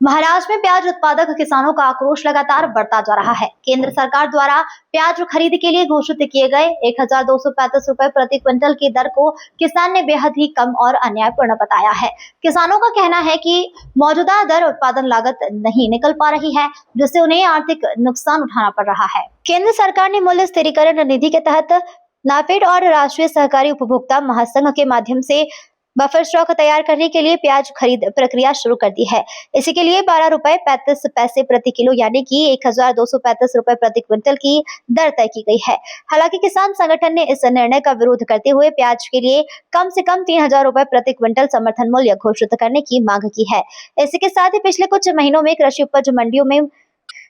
महाराष्ट्र में प्याज उत्पादक किसानों का आक्रोश लगातार बढ़ता जा रहा है। केंद्र सरकार द्वारा प्याज खरीद के लिए घोषित किए गए 1235 रुपए प्रति क्विंटल की दर को किसान ने बेहद ही कम और अन्यायपूर्ण बताया है। किसानों का कहना है कि मौजूदा दर उत्पादन लागत नहीं निकल पा रही है, जिससे उन्हें आर्थिक नुकसान उठाना पड़ रहा है। केंद्र सरकार ने मूल्य स्थिरीकरण निधि के तहत नाफेड और राष्ट्रीय सहकारी उपभोक्ता महासंघ के माध्यम से बफर स्टॉक तैयार करने के लिए प्याज खरीद प्रक्रिया शुरू कर दी है। इसी के लिए 12 रुपए 35 पैसे प्रति किलो यानी कि 1235 रुपए प्रति क्विंटल की दर तय की गई है। हालांकि किसान संगठन ने इस निर्णय का विरोध करते हुए प्याज के लिए कम से कम 3000 रुपए प्रति क्विंटल समर्थन मूल्य घोषित करने की मांग की है। इसी के साथ ही पिछले कुछ महीनों में कृषि उपज मंडियों में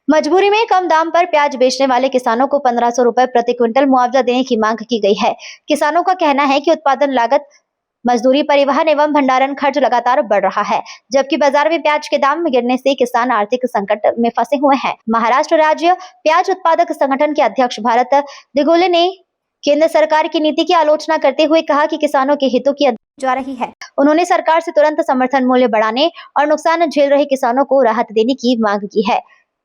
मजबूरी में कम दाम पर प्याज बेचने वाले किसानों को 1500 रुपए प्रति क्विंटल मुआवजा देने की मांग की गई है। किसानों का कहना है कि उत्पादन लागत, मजदूरी, परिवहन एवं भंडारण खर्च लगातार बढ़ रहा है, जबकि बाजार में प्याज के दाम गिरने से किसान आर्थिक संकट में फंसे हुए हैं। महाराष्ट्र राज्य प्याज उत्पादक संगठन के अध्यक्ष भारत दिगोले ने केंद्र सरकार की नीति की आलोचना करते हुए कहा कि किसानों के हितों की जा रही है। उन्होंने सरकार से तुरंत समर्थन मूल्य बढ़ाने और नुकसान झेल रहे किसानों को राहत देने की मांग की है।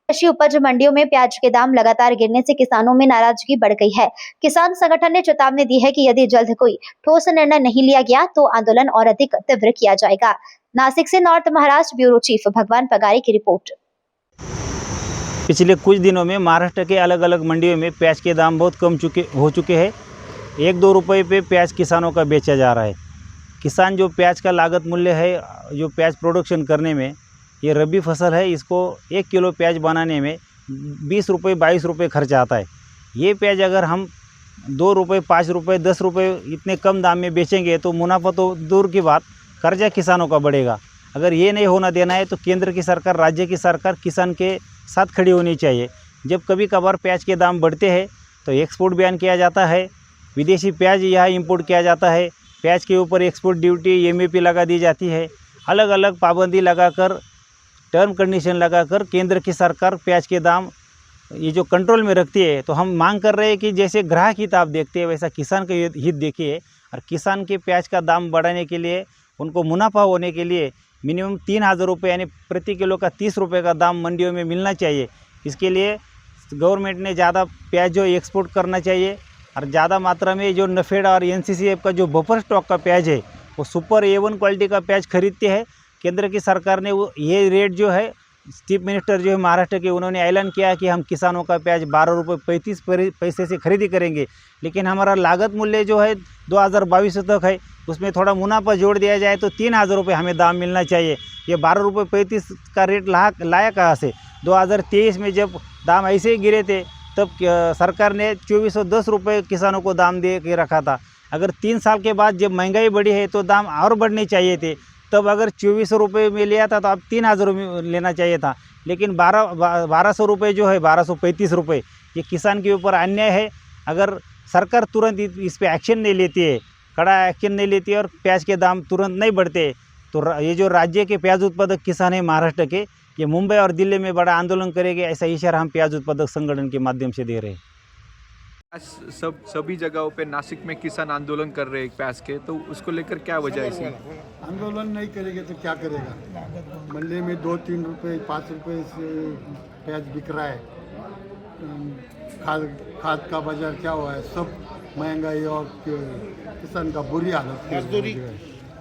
कृषि उपज मंडियों में प्याज के दाम लगातार गिरने से किसानों में नाराजगी बढ़ गई है। किसान संगठन ने चेतावनी दी है कि यदि जल्द कोई ठोस निर्णय नहीं लिया गया तो आंदोलन और अधिक तीव्र किया जाएगा। नासिक से नॉर्थ महाराष्ट्र ब्यूरो चीफ भगवान पगारी की रिपोर्ट। पिछले कुछ दिनों में महाराष्ट्र के अलग अलग मंडियों में प्याज के दाम बहुत कम हो चुके हैं। 1-2 रुपये पे प्याज किसानों का बेचा जा रहा है। किसान जो प्याज का लागत मूल्य है, जो प्याज प्रोडक्शन करने में, ये रबी फसल है, इसको 1 किलो प्याज बनाने में 20 रुपये 22 रुपये खर्च आता है। ये प्याज अगर हम 2 रुपये 5 रुपये 10 रुपये इतने कम दाम में बेचेंगे तो मुनाफा तो दूर की बात, कर्जा किसानों का बढ़ेगा। अगर ये नहीं होना देना है तो केंद्र की सरकार, राज्य की सरकार किसान के साथ खड़ी होनी चाहिए। जब कभी कभार प्याज के दाम बढ़ते हैं तो एक्सपोर्ट बैन किया जाता है, विदेशी प्याज यहाँ इंपोर्ट किया जाता है, प्याज के ऊपर एक्सपोर्ट ड्यूटी एमएपी लगा दी जाती है। अलग अलग पाबंदी लगाकर, टर्म कंडीशन लगाकर केंद्र की सरकार प्याज के दाम ये जो कंट्रोल में रखती है। तो हम मांग कर रहे हैं कि जैसे ग्राहक हित आप देखते हैं वैसा किसान का हित देखिए, और किसान के प्याज का दाम बढ़ाने के लिए, उनको मुनाफा होने के लिए मिनिमम 3000 रुपये यानी प्रति किलो का 30 रुपये का दाम मंडियों में मिलना चाहिए। इसके लिए गवर्नमेंट ने ज़्यादा प्याज जो एक्सपोर्ट करना चाहिए, और ज़्यादा मात्रा में जो नफेड और एनसीसीएफ का जो बफर स्टॉक का प्याज है वो सुपर A1 क्वालिटी का प्याज खरीदते हैं। केंद्र की सरकार ने वो ये रेट जो है, चीफ मिनिस्टर जो है महाराष्ट्र के, उन्होंने ऐलान किया कि हम किसानों का प्याज 12 रुपये 35 पैसे से खरीदी करेंगे, लेकिन हमारा लागत मूल्य जो है 2022 तक है, उसमें थोड़ा मुनाफा जोड़ दिया जाए तो 3000 रुपये हमें दाम मिलना चाहिए। ये 12 रुपये 35 का रेट लाया कहाँ से? 2023 में जब दाम ऐसे ही गिरे थे तब सरकार ने 2410 रुपये किसानों को दाम दे के रखा था। अगर 3 साल के बाद जब महंगाई बढ़ी है तो दाम और बढ़ने चाहिए थे। तब अगर 2400 रुपये में लिया था तो अब 3000 रुपये लेना चाहिए था, लेकिन 1200 रुपये जो है, 1235 रुपये, ये किसान के ऊपर अन्याय है। अगर सरकार तुरंत इस पे एक्शन नहीं लेती है, कड़ा एक्शन नहीं लेती है और प्याज के दाम तुरंत नहीं बढ़ते, तो ये जो राज्य के प्याज उत्पादक किसान हैं महाराष्ट्र के, ये मुंबई और दिल्ली में बड़ा आंदोलन करेंगे, ऐसा इशारा हम प्याज उत्पादक संगठन के माध्यम से दे रहे हैं। सभी जगहों पे नासिक में किसान आंदोलन कर रहे हैं प्याज के, तो उसको लेकर क्या वजह है इसकी? आंदोलन नहीं करेंगे तो क्या करेगा? मंडी में 2-3 रुपये 5 रुपये से प्याज बिक रहा है। खाद का बाजार क्या हुआ है, सब महंगाई और किसान का बुरी हालत,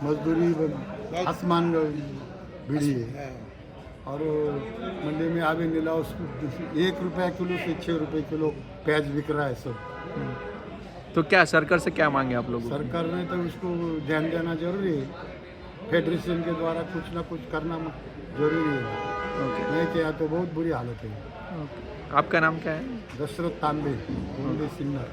मजदूरी आसमान भिड़ी है। और मंडी में आगे नीला 1 रुपया किलो से 6 रुपये किलो प्याज बिक रहा है सब। तो क्या सरकार से क्या मांगे आप लोग? सरकार ने तो उसको ध्यान देना जरूरी है। फेडरेशन के द्वारा कुछ ना कुछ करना जरूरी है। नहीं किया तो बहुत बुरी हालत है। आपका नाम क्या है? दशरथ तांबे, सिन्नर।